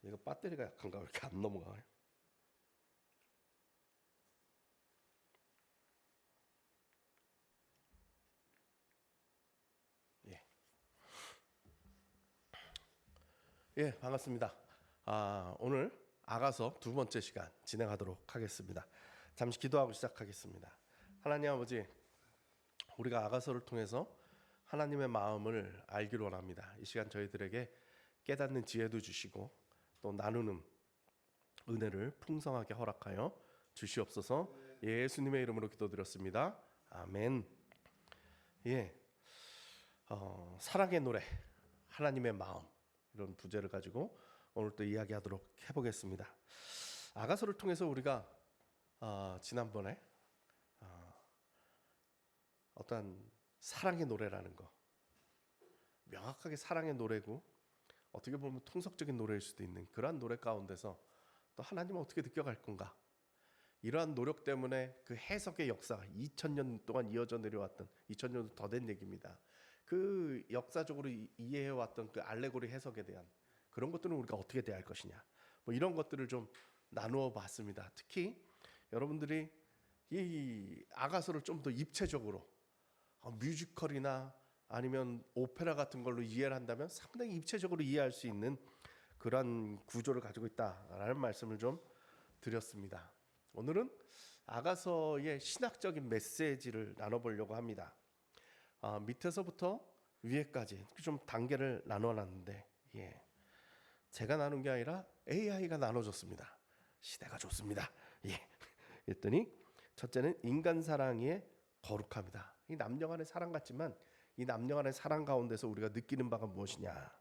얘가 배터리가 약한가 왜 이렇게 안 넘어가요? 예. 예, 반갑습니다. 오늘 아가서 두 번째 시간 진행하도록 하겠습니다. 잠시 기도하고 시작하겠습니다. 하나님 아버지, 우리가 아가서를 통해서 하나님의 마음을 알기를 원합니다. 이 시간 저희들에게 깨닫는 지혜도 주시고 또 나누는 은혜를 풍성하게 허락하여 주시옵소서. 예수님의 이름으로 기도드렸습니다. 아멘. 예, 사랑의 노래, 하나님의 마음, 이런 부제를 가지고 오늘 또 이야기하도록 해보겠습니다. 아가서를 통해서 우리가 지난번에 어떠한 사랑의 노래라는 거, 명확하게 사랑의 노래고 어떻게 보면 통속적인 노래일 수도 있는 그러한 노래 가운데서 또 하나님은 어떻게 느껴갈 건가, 이러한 노력 때문에 그 해석의 역사가 2000년 동안 이어져 내려왔던, 2000년도 더 된 얘기입니다. 그 역사적으로 이해해왔던 그 알레고리 해석에 대한 그런 것들은 우리가 어떻게 대할 것이냐, 뭐 이런 것들을 좀 나누어 봤습니다. 특히 여러분들이 이 아가서를 좀 더 입체적으로 뮤지컬이나 아니면 오페라 같은 걸로 이해를 한다면 상당히 입체적으로 이해할 수 있는 그런 구조를 가지고 있다라는 말씀을 좀 드렸습니다. 오늘은 아가서의 신학적인 메시지를 나눠보려고 합니다. 밑에서부터 위에까지 좀 단계를 나눠놨는데, 제가 나눈 게 아니라 AI가 나눠줬습니다. 시대가 좋습니다. 그랬더니 첫째는 인간 사랑의 거룩함이다. 이 남녀 간의 사랑 같지만 이 남녀 간의 사랑 가운데서 우리가 느끼는 바가 무엇이냐,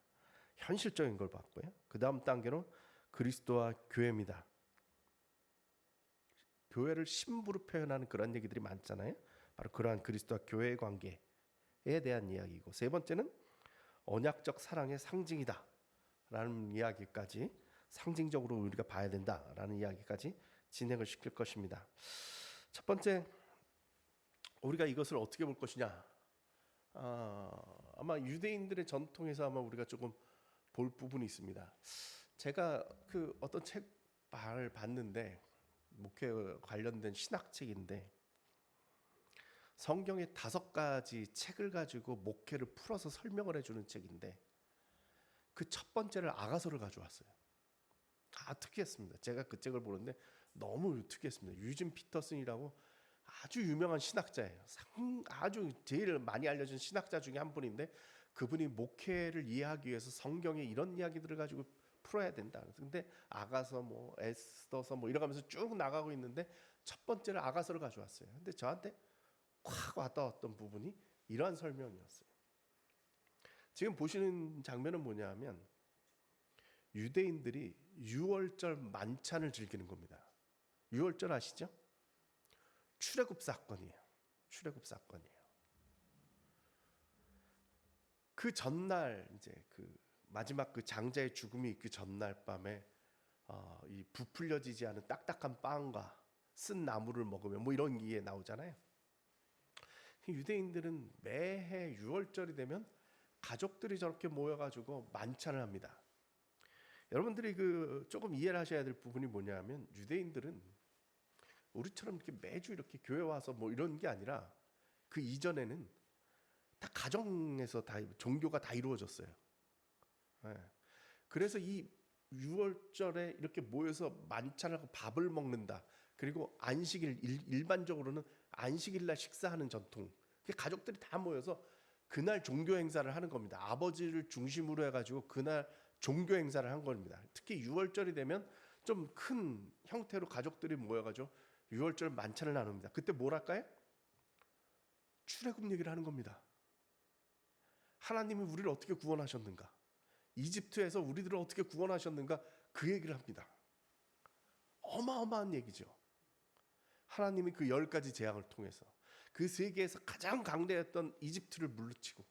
현실적인 걸 봤고요. 그 다음 단계로 그리스도와 교회입니다. 교회를 신부로 표현하는 그런 얘기들이 많잖아요. 바로 그러한 그리스도와 교회의 관계에 대한 이야기고, 세 번째는 언약적 사랑의 상징이다 라는 이야기까지, 상징적으로 우리가 봐야 된다라는 이야기까지 진행을 시킬 것입니다. 첫 번째, 우리가 이것을 어떻게 볼 것이냐, 아마 유대인들의 전통에서 아마 우리가 조금 볼 부분이 있습니다. 제가 그 어떤 책을 봤는데, 목회 관련된 신학책인데, 성경의 5가지 책을 가지고 목회를 풀어서 설명을 해주는 책인데, 그 첫 번째를 아가서를 가져왔어요. 특이했습니다. 제가 그 책을 보는데 너무 특이했습니다. 유진 피터슨이라고 아주 유명한 신학자예요. 아주 제일 많이 알려진 신학자 중에 한 분인데, 그분이 목회를 이해하기 위해서 성경의 이런 이야기들을 가지고 풀어야 된다. 근데 아가서, 뭐 에스더서, 뭐 이러면서 쭉 나가고 있는데 첫 번째를 아가서를 가져왔어요. 근데 저한테 확 와닿았던 부분이 이러한 설명이었어요. 지금 보시는 장면은 뭐냐면, 유대인들이 유월절 만찬을 즐기는 겁니다. 유월절 아시죠? 출애굽 사건이에요. 출애굽 사건이에요. 그 전날, 이제 그 마지막 그 장자의 죽음이 있기 전날 밤에 이 부풀려지지 않은 딱딱한 빵과 쓴 나물을 먹으면, 뭐 이런 게 나오잖아요. 유대인들은 매해 유월절이 되면 가족들이 저렇게 모여가지고 만찬을 합니다. 여러분들이 그 조금 이해를 하셔야 될 부분이 뭐냐면, 유대인들은 우리처럼 이렇게 매주 이렇게 교회 와서 뭐 이런 게 아니라, 그 이전에는 다 가정에서 다 종교가 다 이루어졌어요. 그래서 이 6월절에 이렇게 모여서 만찬을 하고 밥을 먹는다. 그리고 안식일, 일반적으로는 안식일날 식사하는 전통. 가족들이 다 모여서 그날 종교 행사를 하는 겁니다. 아버지를 중심으로 해가지고 그날 종교 행사를 한 겁니다. 특히 6월절이 되면 좀 큰 형태로 가족들이 모여가지고 6월절 만찬을 나눕니다. 그때 뭘 할까요? 출애굽 얘기를 하는 겁니다. 하나님이 우리를 어떻게 구원하셨는가, 이집트에서 우리들을 어떻게 구원하셨는가, 그 얘기를 합니다. 어마어마한 얘기죠. 하나님이 그 10가지 재앙을 통해서 그 세계에서 가장 강대했던 이집트를 물리치고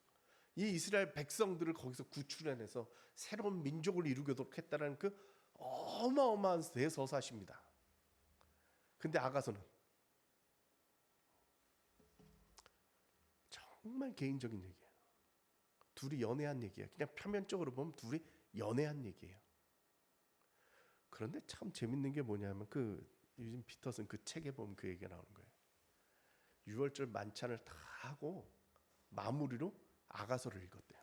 이 이스라엘 백성들을 거기서 구출해내서 새로운 민족을 이루도록 했다는 그 어마어마한 대서사십니다. 근데 아가서는 정말 개인적인 얘기예요. 둘이 연애한 얘기예요. 그냥 표면적으로 보면 둘이 연애한 얘기예요. 그런데 참 재밌는 게 뭐냐면 그 유진 피터슨 그 책에 보면 그 얘기가 나오는 거예요. 6월절 만찬을 다 하고 마무리로 아가서를 읽었대요.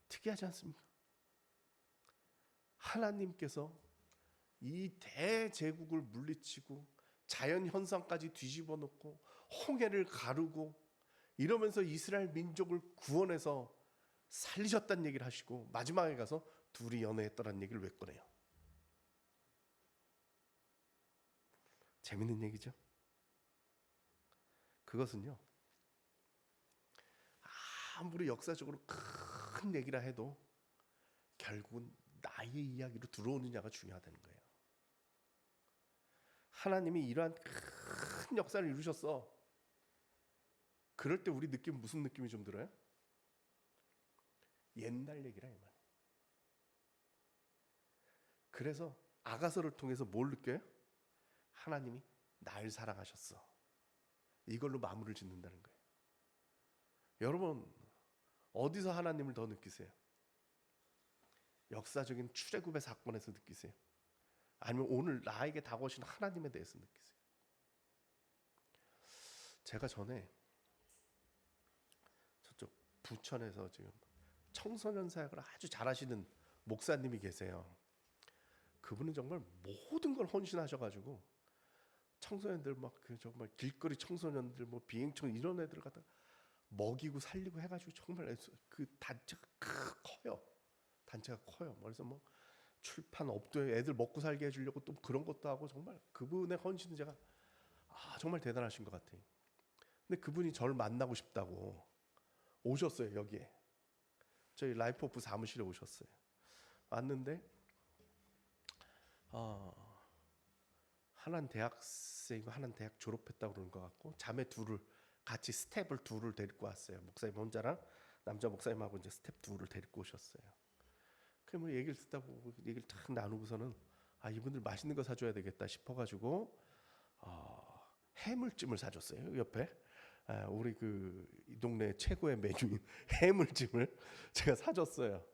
특이하지 않습니까? 하나님께서 이 대제국을 물리치고 자연 현상까지 뒤집어 놓고 홍해를 가르고 이러면서 이스라엘 민족을 구원해서 살리셨다는 얘기를 하시고 마지막에 가서 둘이 연애했더라는 얘기를 왜 꺼내요? 재밌는 얘기죠. 그것은요, 아무리 역사적으로 큰 얘기라 해도 결국은 나의 이야기로 들어오느냐가 중요하다는 거예요. 하나님이 이러한 큰 역사를 이루셨어. 그럴 때 우리 느낌 무슨 느낌이 좀 들어요? 옛날 얘기라 이 말이에요. 그래서 아가서를 통해서 뭘 느껴요? 하나님이 날 사랑하셨어. 이걸로 마무리를 짓는다는 거예요. 여러분 어디서 하나님을 더 느끼세요? 역사적인 출애굽의 사건에서 느끼세요? 아니면 오늘 나에게 다가오신 하나님에 대해서 느끼세요? 제가 전에 저쪽 부천에서 지금 청소년 사역을 아주 잘하시는 목사님이 계세요. 그분은 정말 모든 걸 헌신하셔가지고 청소년들 막 그 정말 길거리 청소년들 뭐 비행청 이런 애들 갖다 먹이고 살리고 해가지고 정말 그 단체가 커요. 단체가 커요. 그래서 뭐 출판 업도에 애들 먹고 살게 해주려고 또 그런 것도 하고 정말 그분의 헌신은 제가 정말 대단하신 것 같아요. 근데 그분이 저를 만나고 싶다고 오셨어요. 여기에 저희 라이프 오프 사무실에 오셨어요. 왔는데 하나는 대학생이고 하나는 대학 졸업했다고 그러는 것 같고 자매 둘을 같이 스텝을 둘을 데리고 왔어요. 목사님 혼자랑 남자 목사님하고 이제 스텝 둘을 데리고 오셨어요. 그 뭐 얘기를 듣다 보고 얘기를 탁 나누고서는 이분들 맛있는 거 사줘야 되겠다 싶어가지고 해물찜을 사줬어요. 옆에 우리 그 이 동네 최고의 메뉴인 해물찜을 제가 사줬어요.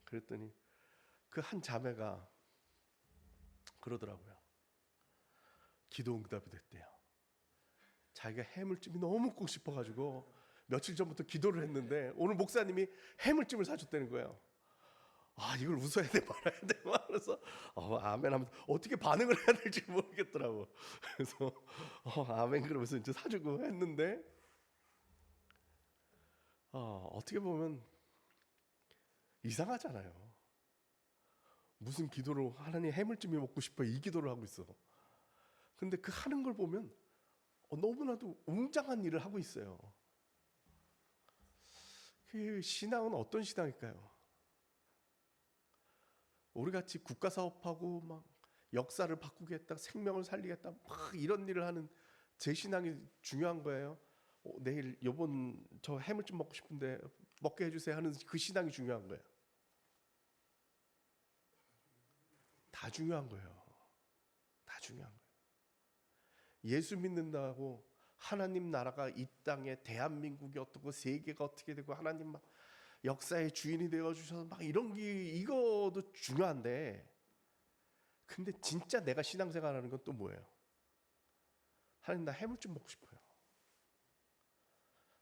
그랬더니 그 한 자매가 그러더라고요. 기도 응답이 됐대요. 자기가 해물찜이 너무 먹고 싶어가지고 며칠 전부터 기도를 했는데 오늘 목사님이 해물찜을 사줬다는 거예요. 이걸 웃어야 돼 말아야 돼 말해서 아멘 하면서 어떻게 반응을 해야 될지 모르겠더라고. 그래서 아멘 그러면서 이제 사주고 했는데 어떻게 보면 이상하잖아요. 무슨 기도로 하나님 해물찜이 먹고 싶어 이 기도를 하고 있어. 근데 그 하는 걸 보면 너무나도 웅장한 일을 하고 있어요. 그 신앙은 어떤 신앙일까요? 우리 같이 국가 사업하고 막 역사를 바꾸겠다, 생명을 살리겠다, 막 이런 일을 하는 제 신앙이 중요한 거예요. 내일 요번 저 해물찜 먹고 싶은데 먹게 해주세요 하는 그 신앙이 중요한 거예요. 다 중요한 거예요. 다 중요한 거예요. 예수 믿는다고 하나님 나라가 이 땅에 대한민국이 어떻고 세계가 어떻게 되고 하나님 막 역사의 주인이 되어 주셔서 막 이런 게 이거도 중요한데 근데 진짜 내가 신앙생활하는 건 또 뭐예요? 하나님 나 해물찜 먹고 싶어요.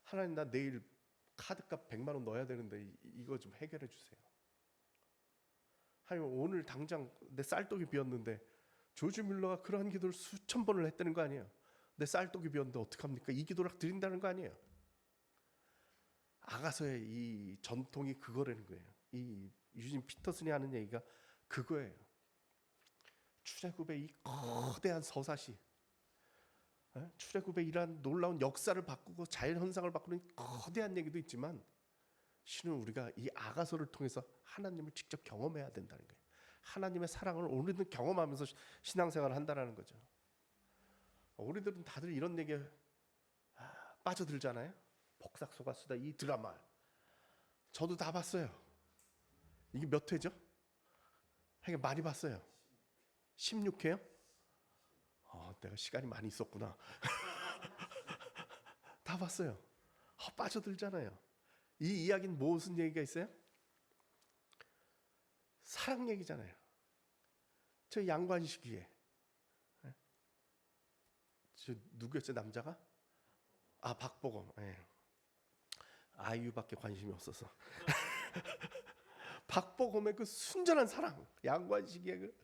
하나님 나 내일 카드값 100만 원 넣어야 되는데 이거 좀 해결해 주세요. 하나님 오늘 당장 내 쌀떡이 비었는데 조지 밀러가 그러한 기도를 수천 번을 했다는 거 아니에요? 내 쌀떡이 비었는데 어떡합니까? 이 기도를 드린다는 거 아니에요? 아가서의 이 전통이 그거라는 거예요. 이 유진 피터슨이 하는 얘기가 그거예요. 출애굽의 이 거대한 서사시, 출애굽의 이러한 놀라운 역사를 바꾸고 자연 현상을 바꾸는 거대한 얘기도 있지만 신은 우리가 이 아가서를 통해서 하나님을 직접 경험해야 된다는 거예요. 하나님의 사랑을 우리는 경험하면서 신앙생활을 한다는 거죠. 우리들은 다들 이런 얘기에 빠져들잖아요. 복삭소가수다 이 드라마 저도 다 봤어요. 이게 몇 회죠? 하여간 많이 봤어요. 16회요? 내가 시간이 많이 있었구나. 다 봤어요. 빠져들잖아요. 이 이야기는 무슨 얘기가 있어요? 사랑 얘기잖아요. 저 양관식이에 저 누구였죠 남자가? 아 박보검. 예. 아이유밖에 관심이 없어서. 박보검의 그 순전한 사랑, 양관식의 그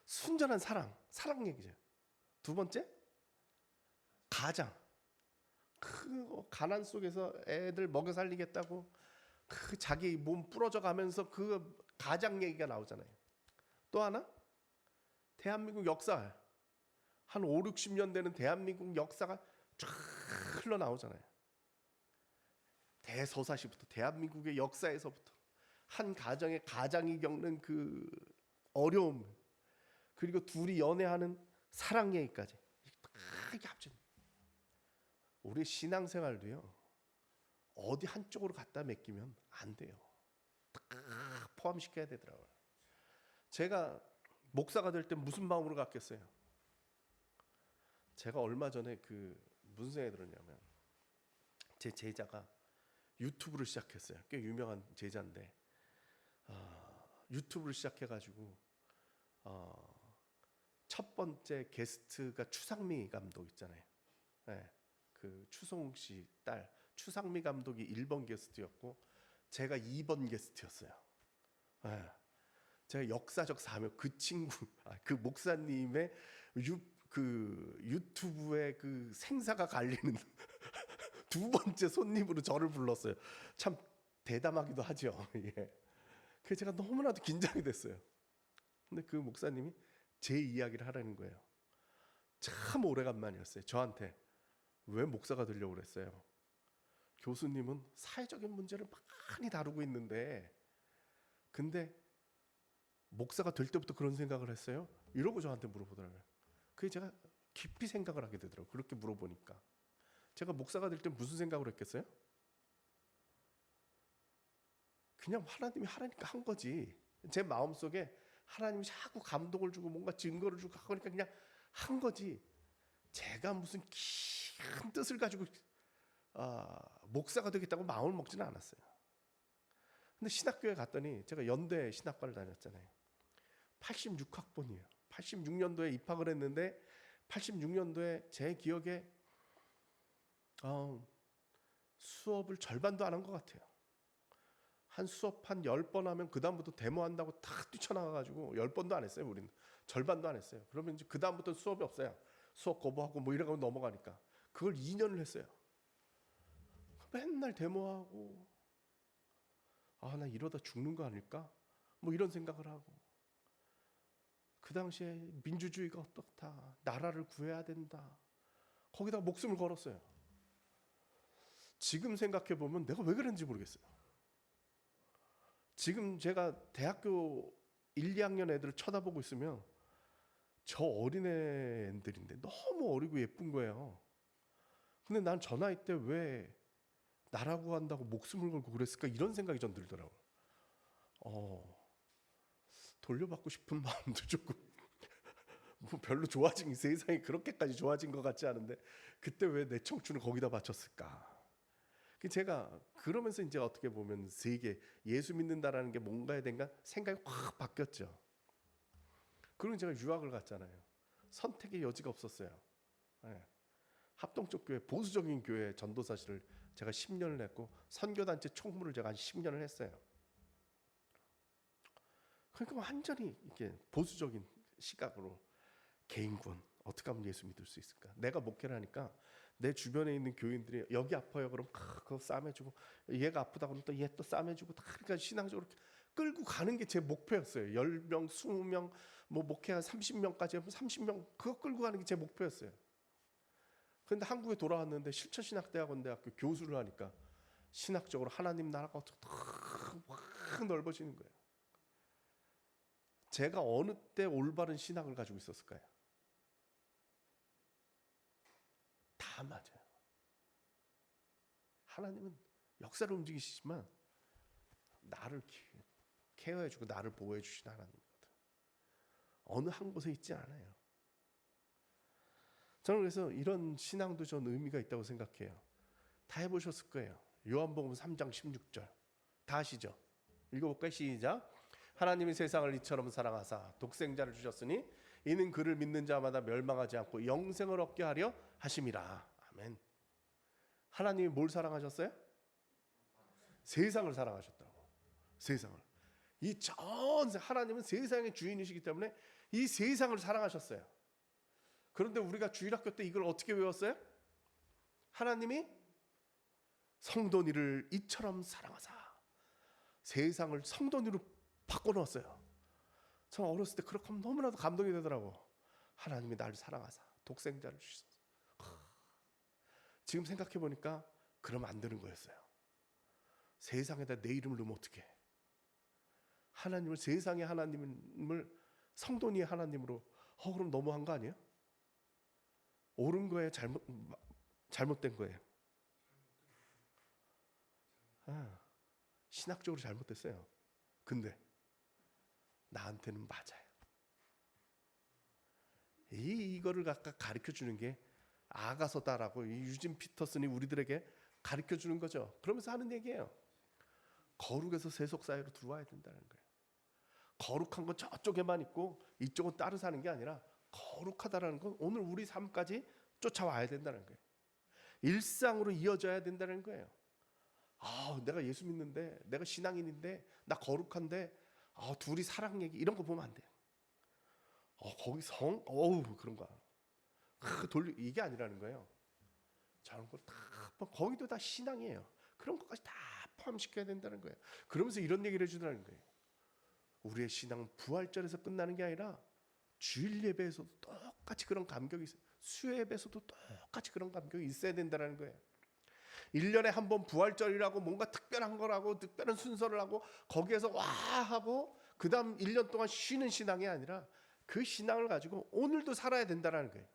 순전한 사랑 얘기죠. 두 번째 가장 그 가난 속에서 애들 먹여 살리겠다고 그 자기 몸 부러져 가면서 그 가장 얘기가 나오잖아요. 또 하나 대한민국 역사 한 5, 60년 되는 대한민국 역사가 쫙 흘러나오잖아요. 대서사시부터 대한민국의 역사에서부터 한 가정의 가장이 겪는 그 어려움 그리고 둘이 연애하는 사랑 얘기까지 다 이게 합쳐. 우리 신앙생활도요. 어디 한쪽으로 갖다 맡기면 안 돼요. 다 포함시켜야 되더라고요. 제가 목사가 될 때 무슨 마음으로 갔겠어요? 제가 얼마 전에 그 무슨 생각이 들었냐면 제 제자가 유튜브를 시작했어요. 꽤 유명한 제자인데 유튜브를 시작해가지고 첫 번째 게스트가 추상미 감독 있잖아요. 네, 그 추송욱 씨 딸 추상미 감독이 1번 게스트였고 제가 2번 게스트였어요. 네, 제가 역사적 사명 그 친구 그 목사님의 그 유튜브에 그 생사가 갈리는 두 번째 손님으로 저를 불렀어요. 참 대담하기도 하죠. 예. 그래서 제가 너무나도 긴장이 됐어요. 근데 그 목사님이 제 이야기를 하라는 거예요. 참 오래간만이었어요. 저한테 왜 목사가 되려고 그랬어요? 교수님은 사회적인 문제를 많이 다루고 있는데 근데 목사가 될 때부터 그런 생각을 했어요? 이러고 저한테 물어보더라고요. 그게 제가 깊이 생각을 하게 되더라고요. 그렇게 물어보니까. 제가 목사가 될 때 무슨 생각을 했겠어요? 그냥 하나님이 하라니까 한 거지. 제 마음속에 하나님이 자꾸 감동을 주고 뭔가 증거를 주고 하니까 그냥 한 거지. 제가 무슨 큰 뜻을 가지고 목사가 되겠다고 마음을 먹지는 않았어요. 근데 신학교에 갔더니 제가 연대 신학과를 다녔잖아요. 86학번이에요. 86년도에 입학을 했는데 86년도에 제 기억에 수업을 절반도 안 한 것 같아요. 한 수업 한 10번 하면 그 다음부터 데모한다고 탁 뛰쳐나가가지고 10번도 안 했어요. 우리는 절반도 안 했어요. 그러면 이제 그 다음부터 수업이 없어요. 수업 거부하고 뭐 이러고 넘어가니까 그걸 2년을 했어요. 맨날 데모하고 나 이러다 죽는 거 아닐까? 뭐 이런 생각을 하고 그 당시에 민주주의가 어떻다. 나라를 구해야 된다. 거기다 목숨을 걸었어요. 지금 생각해 보면 내가 왜 그랬는지 모르겠어요. 지금 제가 대학교 1, 2학년 애들을 쳐다보고 있으면 저 어린애들인데 너무 어리고 예쁜 거예요. 근데 난 저 나이 때 왜 나라고 한다고 목숨을 걸고 그랬을까 이런 생각이 전 들더라고요. 돌려받고 싶은 마음도 조금 뭐 별로 좋아진 세상이 그렇게까지 좋아진 것 같지 않은데 그때 왜 내 청춘을 거기다 바쳤을까? 제가 그러면서 이제 어떻게 보면 세계 예수 믿는다라는 게 뭔가에 대한 생각이 확 바뀌었죠. 그리고 제가 유학을 갔잖아요. 선택의 여지가 없었어요. 네. 합동적 교회 보수적인 교회 전도사실을 제가 10년을 했고 선교단체 총무를 제가 한 10년을 했어요. 그러니까 완전히 이렇게 보수적인 시각으로 개인군 어떻게 하면 예수 믿을 수 있을까? 내가 목회를 하니까 내 주변에 있는 교인들이 여기 아파요 그럼 그거 싸매주고 얘가 아프다 그러면 또 얘 또 싸매주고 다 그러니까 신앙적으로 끌고 가는 게 제 목표였어요. 10명, 20명 뭐 목회 한 30명까지 하면 30명 그거 끌고 가는 게 제 목표였어요. 그런데 한국에 돌아왔는데 실천신학대학원대학교 교수를 하니까 신학적으로 하나님 나라가 어떻게 확 넓어지는 거예요. 제가 어느 때 올바른 신학을 가지고 있었을까요? 다 맞아요. 하나님은 역사를 움직이시지만 나를 케어해주고 나를 보호해주시는 하나님이거든. 어느 한 곳에 있지 않아요. 저는 그래서 이런 신앙도 전 의미가 있다고 생각해요. 다 해보셨을 거예요. 요한복음 3장 16절 다 아시죠? 읽어볼까요? 시작. 하나님이 세상을 이처럼 사랑하사 독생자를 주셨으니 이는 그를 믿는 자마다 멸망하지 않고 영생을 얻게 하려 하심이라. 아멘. 하나님이 뭘 사랑하셨어요? 세상을 사랑하셨다고. 세상을. 이 전세 하나님은 세상의 주인이시기 때문에 이 세상을 사랑하셨어요. 그런데 우리가 주일학교 때 이걸 어떻게 외웠어요? 하나님이 성도니를 이처럼 사랑하사. 세상을 성도니로 바꿔놓았어요. 저 어렸을 때 그렇게 하면 너무나도 감동이 되더라고. 하나님이 나를 사랑하사 독생자를 주셔서. 지금 생각해 보니까 그러면 안 되는 거였어요. 세상에다 내 이름을 넣으면 어떡해. 하나님을, 세상의 하나님을 성도니의 하나님으로, 그럼 너무한 거 아니에요? 옳은 거예요? 잘못된 거예요? 신학적으로 잘못됐어요. 근데 나한테는 맞아요. 이거를 각각 가르쳐 주는 게 아가서다라고 이 유진 피터슨이 우리들에게 가르쳐 주는 거죠. 그러면서 하는 얘기예요. 거룩에서 세속 사회로 들어와야 된다는 거예요. 거룩한 건 저쪽에만 있고 이쪽은 따로 사는 게 아니라 거룩하다라는 건 오늘 우리 삶까지 쫓아와야 된다는 거예요. 일상으로 이어져야 된다는 거예요. 내가 예수 믿는데, 내가 신앙인인데, 나 거룩한데, 둘이 사랑 얘기 이런 거 보면 안 돼요. 거기 그런가. 이게 아니라는 거예요. 저런 걸 다 거기도 다 신앙이에요. 그런 것까지 다 포함시켜야 된다는 거예요. 그러면서 이런 얘기를 해주더라는 거예요. 우리의 신앙은 부활절에서 끝나는 게 아니라 주일 예배에서도 똑같이 그런 감격이 있어요. 수요 예배에서도 똑같이 그런 감격이 있어야 된다는 거예요. 1년에 한 번 부활절이라고 뭔가 특별한 거라고 특별한 순서를 하고 거기에서 와 하고 그 다음 1년 동안 쉬는 신앙이 아니라 그 신앙을 가지고 오늘도 살아야 된다는 거예요.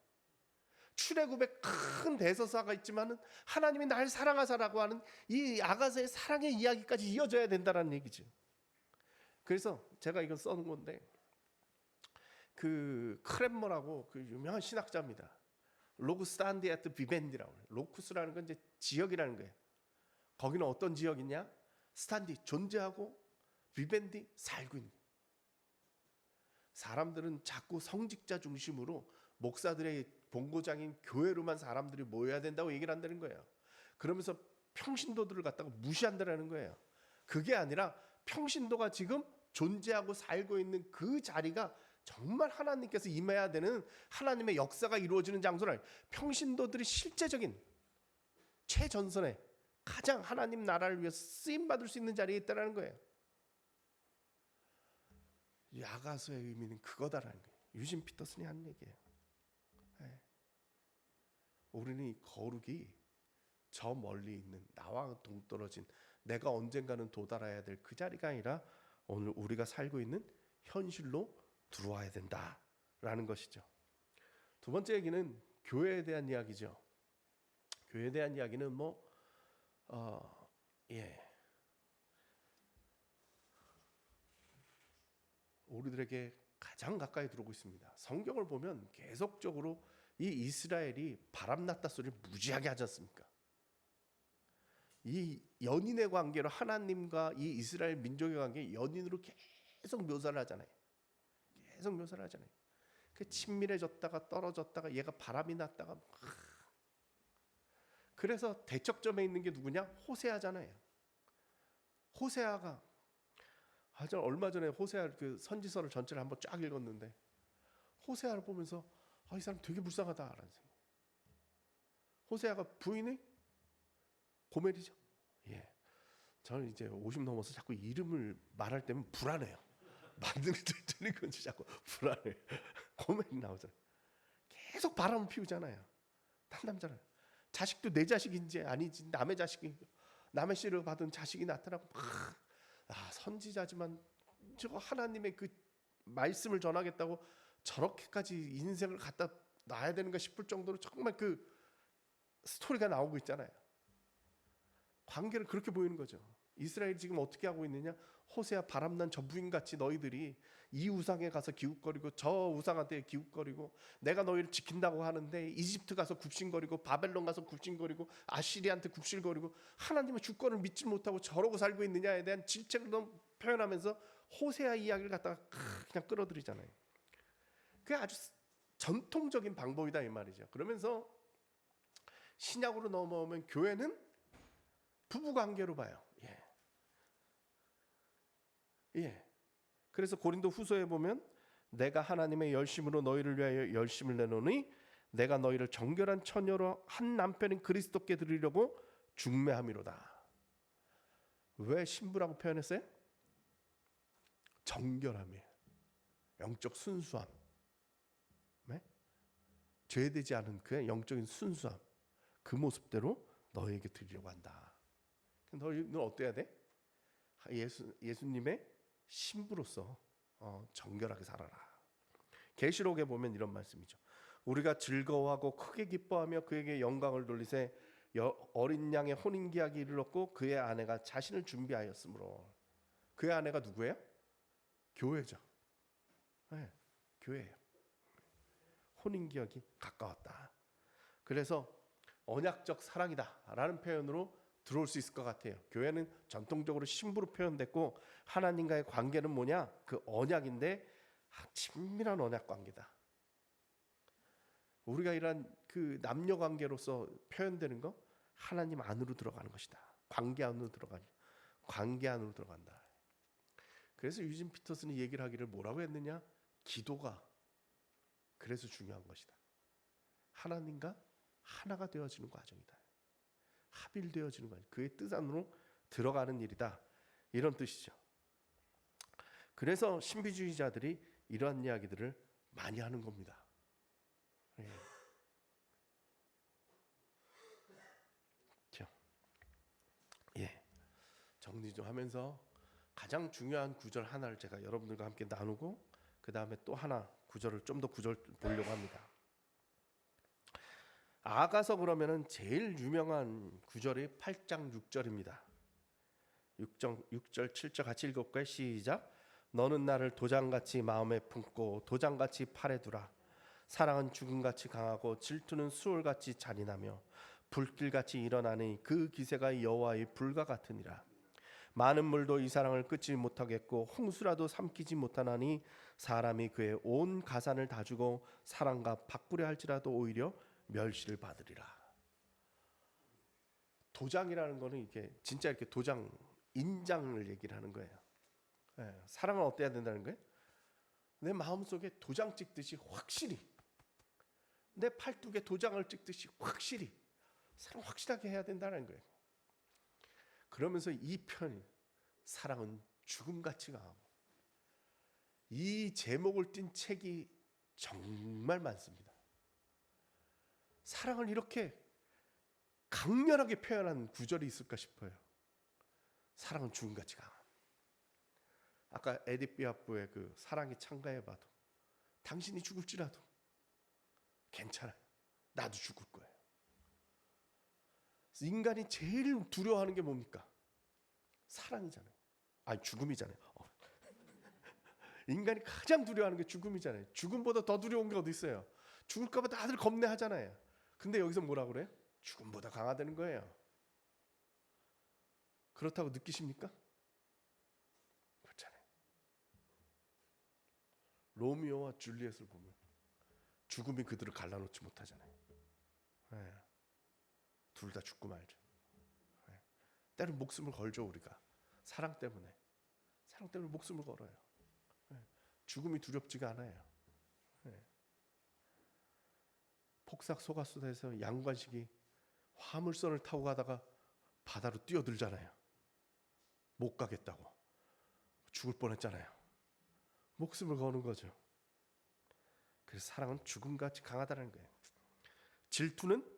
출애굽에 큰 대서사가 있지만은 하나님이 날 사랑하사라고 하는 이 아가서의 사랑의 이야기까지 이어져야 된다는 얘기죠. 그래서 제가 이걸 써놓은 건데, 그 크렘머라고 그 유명한 신학자입니다. 로쿠스탄디 에트 비벤디라고 해요. 로쿠스라는 건 이제 지역이라는 거예요. 거기는 어떤 지역이냐? 스탄디 존재하고 비벤디 살고 있는 거예요. 사람들은 자꾸 성직자 중심으로 목사들의 본고장인 교회로만 사람들이 모여야 된다고 얘기를 한다는 거예요. 그러면서 평신도들을 갖다가 무시한다는 거예요. 그게 아니라 평신도가 지금 존재하고 살고 있는 그 자리가 정말 하나님께서 임해야 되는 하나님의 역사가 이루어지는 장소를, 평신도들이 실제적인 최전선에 가장 하나님 나라를 위해서 쓰임받을 수 있는 자리에 있다는 거예요. 야가서의 의미는 그거다라는 거예요. 유진 피터슨이 한 얘기예요. 네. 우리는 이 거룩이 저 멀리 있는 나와 동떨어진 내가 언젠가는 도달해야 될 그 자리가 아니라 오늘 우리가 살고 있는 현실로 들어와야 된다라는 것이죠. 두 번째 얘기는 교회에 대한 이야기죠. 교회에 대한 이야기는 우리들에게 가장 가까이 들어오고 있습니다. 성경을 보면 계속적으로 이 이스라엘이 바람났다 소리를 무지하게 하지 않습니까? 이 연인의 관계로 하나님과 이 이스라엘 민족의 관계 연인으로 계속 묘사를 하잖아요. 계속 묘사를 하잖아요. 그 친밀해졌다가 떨어졌다가 얘가 바람이 났다가 그래서 대척점에 있는 게 누구냐? 호세아잖아요. 호세아가 얼마 전에 호세아 그 선지서를 전체를 한번 쫙 읽었는데 호세아를 보면서 이 사람 되게 불쌍하다라는 생각. 호세아가 부인이 고멜이죠. 예. 저는 이제 50 넘어서 자꾸 이름을 말할 때면 불안해요. 만드는 틀린 건지 자꾸 불안해. 고멜이 나오잖아요. 계속 바람을 피우잖아요. 한 남자는 자식도 내 자식인지 아니지 남의 자식이 남의 씨를 받은 자식이 나타나고 선지자지만 저 하나님의 그 말씀을 전하겠다고 저렇게까지 인생을 갖다 놔야 되는가 싶을 정도로 정말 그 스토리가 나오고 있잖아요. 관계를 그렇게 보이는 거죠. 이스라엘이 지금 어떻게 하고 있느냐? 호세아 바람난 저 부인같이 너희들이 이 우상에 가서 기웃거리고 저 우상한테 기웃거리고 내가 너희를 지킨다고 하는데 이집트 가서 굽신거리고 바벨론 가서 굽신거리고 아시리한테 굽신거리고 하나님의 주권을 믿지 못하고 저러고 살고 있느냐에 대한 질책을 너무 표현하면서 호세아 이야기를 갖다가 그냥 끌어들이잖아요. 그게 아주 전통적인 방법이다 이 말이죠. 그러면서 신약으로 넘어오면 교회는 부부 관계로 봐요. 예. 그래서 고린도 후서에 보면 내가 하나님의 열심으로 너희를 위하여 열심을 내노니 내가 너희를 정결한 처녀로 한 남편인 그리스도께 드리려고 중매함이로다. 왜 신부라고 표현했어요? 정결함이에요. 영적 순수함. 네? 죄되지 않은 그의 영적인 순수함. 그 모습대로 너희에게 드리려고 한다. 너희는 어때야 돼? 예수님의 신부로서 정결하게 살아라. 계시록에 보면 이런 말씀이죠. 우리가 즐거워하고 크게 기뻐하며 그에게 영광을 돌리세 어린 양의 혼인기약이 이르렀고 그의 아내가 자신을 준비하였으므로. 그의 아내가 누구예요? 교회죠. 네, 교회예요. 혼인기약이 가까웠다. 그래서 언약적 사랑이다라는 표현으로 들어올 수 있을 것 같아요. 교회는 전통적으로 신부로 표현됐고 하나님과의 관계는 뭐냐? 그 언약인데 친밀한 언약 관계다. 우리가 이런 그 남녀 관계로서 표현되는 거 하나님 안으로 들어가는 것이다. 관계 안으로 들어간다. 그래서 유진 피터슨이 얘기를 하기를 뭐라고 했느냐? 기도가 그래서 중요한 것이다. 하나님과 하나가 되어지는 과정이다. 합일되어지는 거예요. 그의 뜻 안으로 들어가는 일이다. 이런 뜻이죠. 그래서 신비주의자들이 이러한 이야기들을 많이 하는 겁니다. 정리 좀 하면서 가장 중요한 구절 하나를 제가 여러분들과 함께 나누고 그 다음에 또 하나 구절을 좀 더 구절 보려고 합니다. 아가서 그러면은 제일 유명한 구절이 8장 6절입니다. 6절 7절 같이 읽어볼까요? 시작. 너는 나를 도장같이 마음에 품고 도장같이 팔에 두라. 사랑은 죽음같이 강하고 질투는 수월같이 잔인하며 불길같이 일어나니 그 기세가 여호와의 불과 같으니라. 많은 물도 이 사랑을 끊지 못하겠고 홍수라도 삼키지 못하나니 사람이 그의 온 가산을 다 주고 사랑과 바꾸려 할지라도 오히려 멸시를 받으리라. 도장이라는 거는 이게 진짜 이렇게 도장 인장을 얘기를 하는 거예요. 사랑은 어때야 된다는 거예요? 내 마음속에 도장 찍듯이 확실히, 내 팔뚝에 도장을 찍듯이 확실히 사랑 확실하게 해야 된다는 거예요. 그러면서 이 편이 사랑은 죽음같이 강하고, 이 제목을 띤 책이 정말 많습니다. 사랑을 이렇게 강렬하게 표현한 구절이 있을까 싶어요. 사랑은 죽음같이 강함. 아까 에디트 피아프의 그 사랑에 참가해봐도 당신이 죽을지라도 괜찮아요. 나도 죽을 거예요. 인간이 제일 두려워하는 게 뭡니까? 사랑이잖아요. 아니 죽음이잖아요. 인간이 가장 두려워하는 게 죽음이잖아요. 죽음보다 더 두려운 게 어디 있어요? 죽을까 봐 다들 겁내하잖아요. 근데 여기서 뭐라고 그래요? 죽음보다 강하다는 거예요. 그렇다고 느끼십니까? 그렇잖아요. 로미오와 줄리엣을 보면 죽음이 그들을 갈라놓지 못하잖아요. 둘 다 죽고 말죠. 때로 목숨을 걸죠. 우리가 사랑 때문에 목숨을 걸어요. 죽음이 두렵지가 않아요. 폭삭 소가수다에서 양관식이 화물선을 타고 가다가 바다로 뛰어들잖아요. 못 가겠다고 죽을 뻔했잖아요. 목숨을 거는 거죠. 그래서 사랑은 죽음같이 강하다는 거예요. 질투는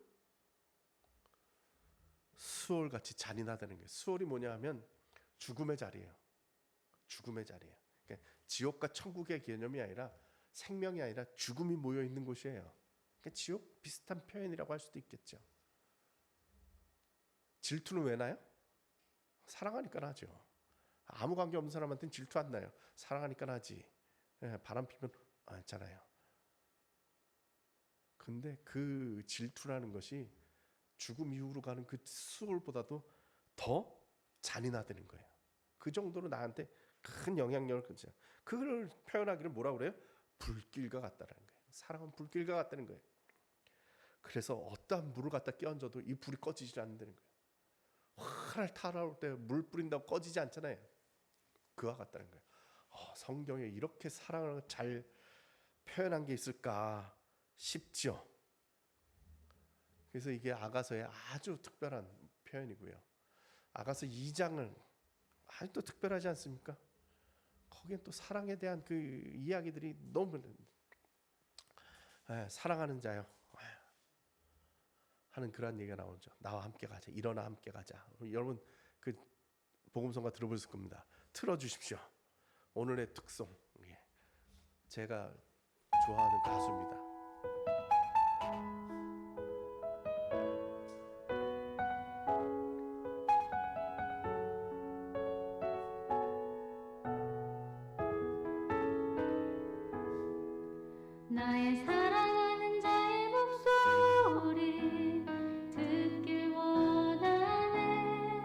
수월같이 잔인하다는 거예요. 수월이 뭐냐 하면 죽음의 자리예요. 죽음의 자리예요. 그러니까 지옥과 천국의 개념이 아니라 생명이 아니라 죽음이 모여 있는 곳이에요. 그러니까 지옥 비슷한 표현이라고 할 수도 있겠죠. 질투는 왜 나요? 사랑하니까 하죠. 아무 관계 없는 사람한테는 질투 안 나요. 사랑하니까 하지. 예, 바람 피면 않잖아요. 근데 그 질투라는 것이 죽음 이후로 가는 그 수월보다도 더 잔인하다는 거예요. 그 정도로 나한테 큰 영향력을 끼쳐. 그걸 표현하기를 뭐라 그래요? 불길과 같다라는 거예요. 사랑은 불길과 같다는 거예요. 그래서 어떠한 물을 갖다 끼얹어도 이 불이 꺼지지 않는다는 거예요. 화를 타라올 때 물 뿌린다고 꺼지지 않잖아요. 그와 같다는 거예요. 성경에 이렇게 사랑을 잘 표현한 게 있을까 싶죠. 그래서 이게 아가서의 아주 특별한 표현이고요. 아가서 2장은 아주 또 특별하지 않습니까? 거기엔 또 사랑에 대한 그 이야기들이 너무 사랑하는 자요 하는 그런 얘기가 나오죠. 나와 함께 가자. 일어나 함께 가자. 여러분 그 복음성가 들어보실 겁니다. 틀어주십시오. 오늘의 특송. 제가 좋아하는 가수입니다. 나의 사랑하는 자의 목소리 듣길 원하네.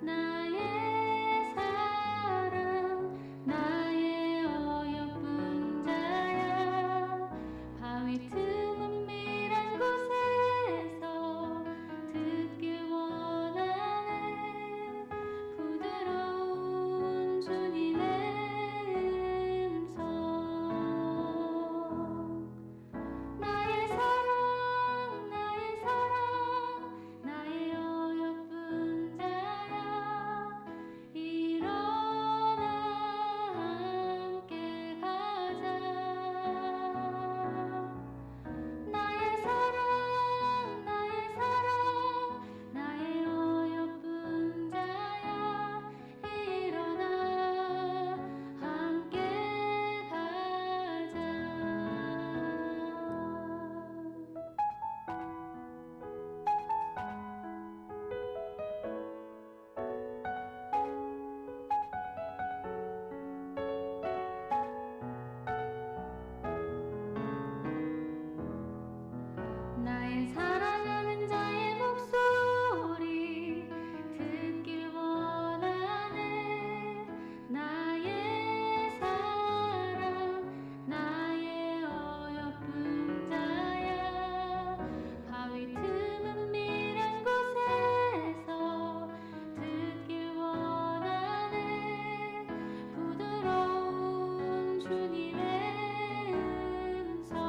나의 사랑 나의 어여쁜 자야. 바위 틈은 밀한 곳에서 듣길 원하네. 부드러운 주님의 음성. 나의 사랑 나의 어여쁜 자야. 일어나 함께 가자. 나의 사랑 나의 어여쁜 자야. 일어나 함께 가자. 나의 사랑하는 자의 목소리 듣길 원하네. 나의 사랑 나의 어여쁜 자야. 바위 틈은 밀한 곳에서 듣길 원하네. 부드러운 주님의 음성.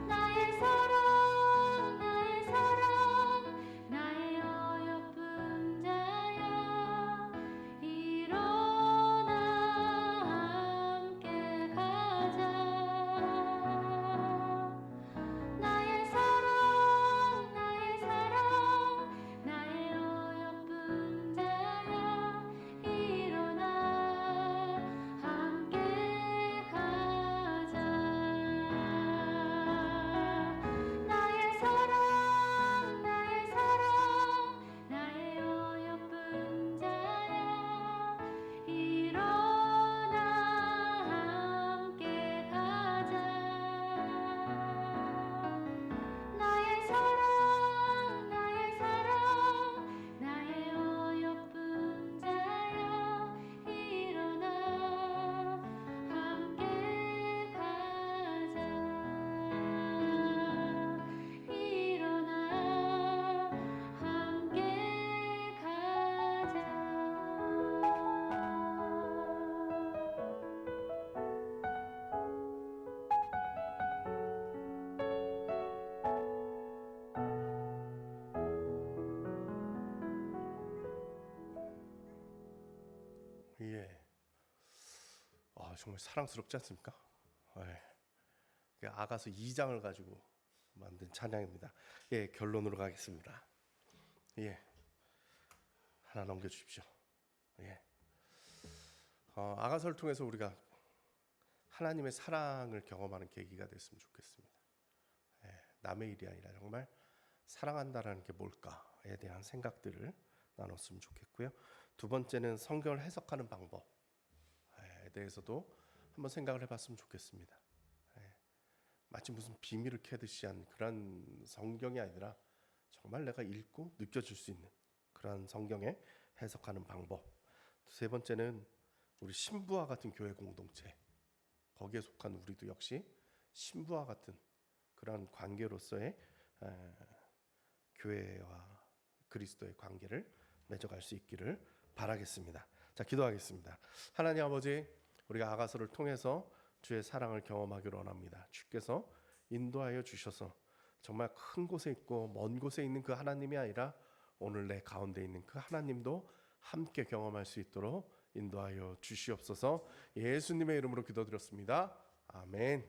나의 사랑 나의 어여쁜 자야. 일어나 함께 가자. 나의 사랑 나의 어여쁜 자야. 일어나 함께 가자. 나의 사랑 나의 어여쁜 자야. 일어나 함께 가자. 나의 사랑 나의 어여쁜 자야. 일어나 함께 가자. 일어나 함께 가자. 예. 정말 사랑스럽지 않습니까? 아가서 2장을 가지고 만든 찬양입니다. 결론으로 가겠습니다. 하나 넘겨주십시오. 아가서를 통해서 우리가 하나님의 사랑을 경험하는 계기가 됐으면 좋겠습니다. 남의 일이 아니라 정말 사랑한다라는 게 뭘까에 대한 생각들을 나눴으면 좋겠고요. 두 번째는 성경을 해석하는 방법에 대해서도 한번 생각을 해봤으면 좋겠습니다. 마치 무슨 비밀을 캐듯이 한 그런 성경이 아니라 정말 내가 읽고 느껴질 수 있는 그런 성경의 해석하는 방법. 세 번째는 우리 신부와 같은 교회 공동체, 거기에 속한 우리도 역시 신부와 같은 그런 관계로서의 교회와 그리스도의 관계를 맺어갈 수 있기를 바라겠습니다. 자, 기도하겠습니다. 하나님 아버지, 우리가 아가서를 통해서 주의 사랑을 경험하기를 원합니다. 주께서 인도하여 주셔서 정말 큰 곳에 있고 먼 곳에 있는 그 하나님이 아니라 오늘 내 가운데 있는 그 하나님도 함께 경험할 수 있도록 인도하여 주시옵소서. 예수님의 이름으로 기도드렸습니다. 아멘.